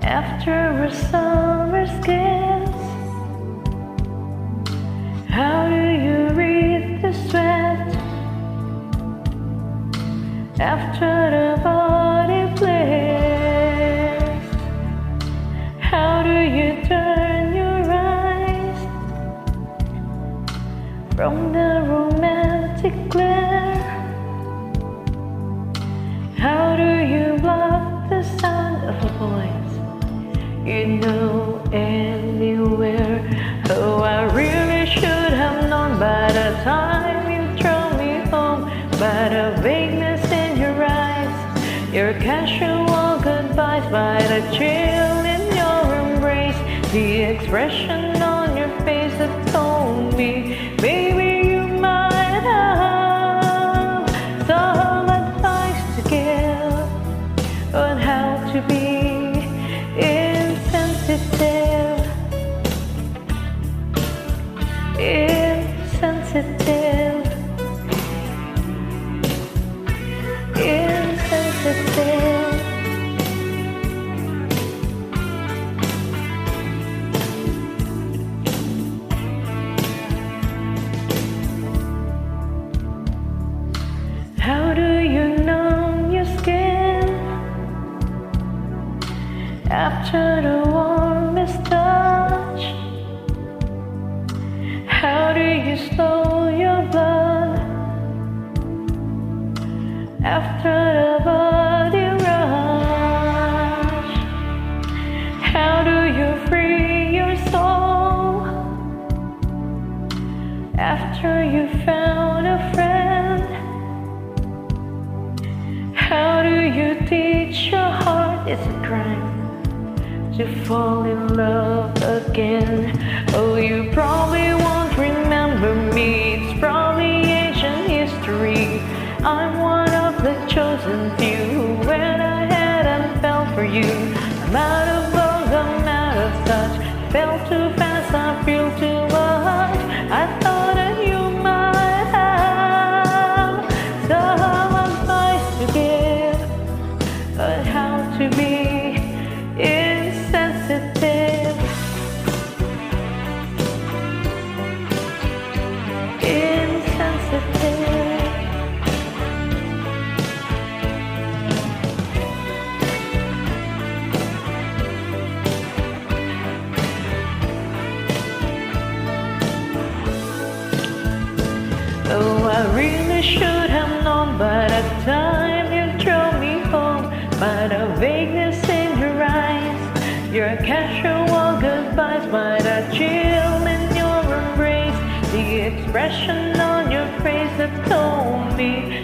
After a summer's kiss, how do you read the sweat? After the body bliss, how do you turn your eyes from the romantic glare? How do you block the sound of a voice you know anywhere? Oh, I really should have known by the time you throw me home, by the vagueness in your eyes, your casual goodbyes, by the chill in your embrace, the expression on your face that told me maybe you might have some advice to give on how to be insensitive. Insensitive. Insensitive. How do you numb your skin after the warmest touch? How do you slow your blood after the body rush? How do you free your soul after you found a friend? How do you teach your heart it's a crime to fall in love again? Oh, you probably won't remember me, it's probably ancient history. I'm one of the chosen few. When I had and fell for you, I'm out of love, I'm out of touch. Fell too fast, I feel too much. I thought that you might have some advice to give on how to be insensitive. Insensitive. Oh, I really should have known by the time you drove me home, by the vagueness in your eyes, your casual goodbyes, by the chill in your embrace, the expression on your face that told me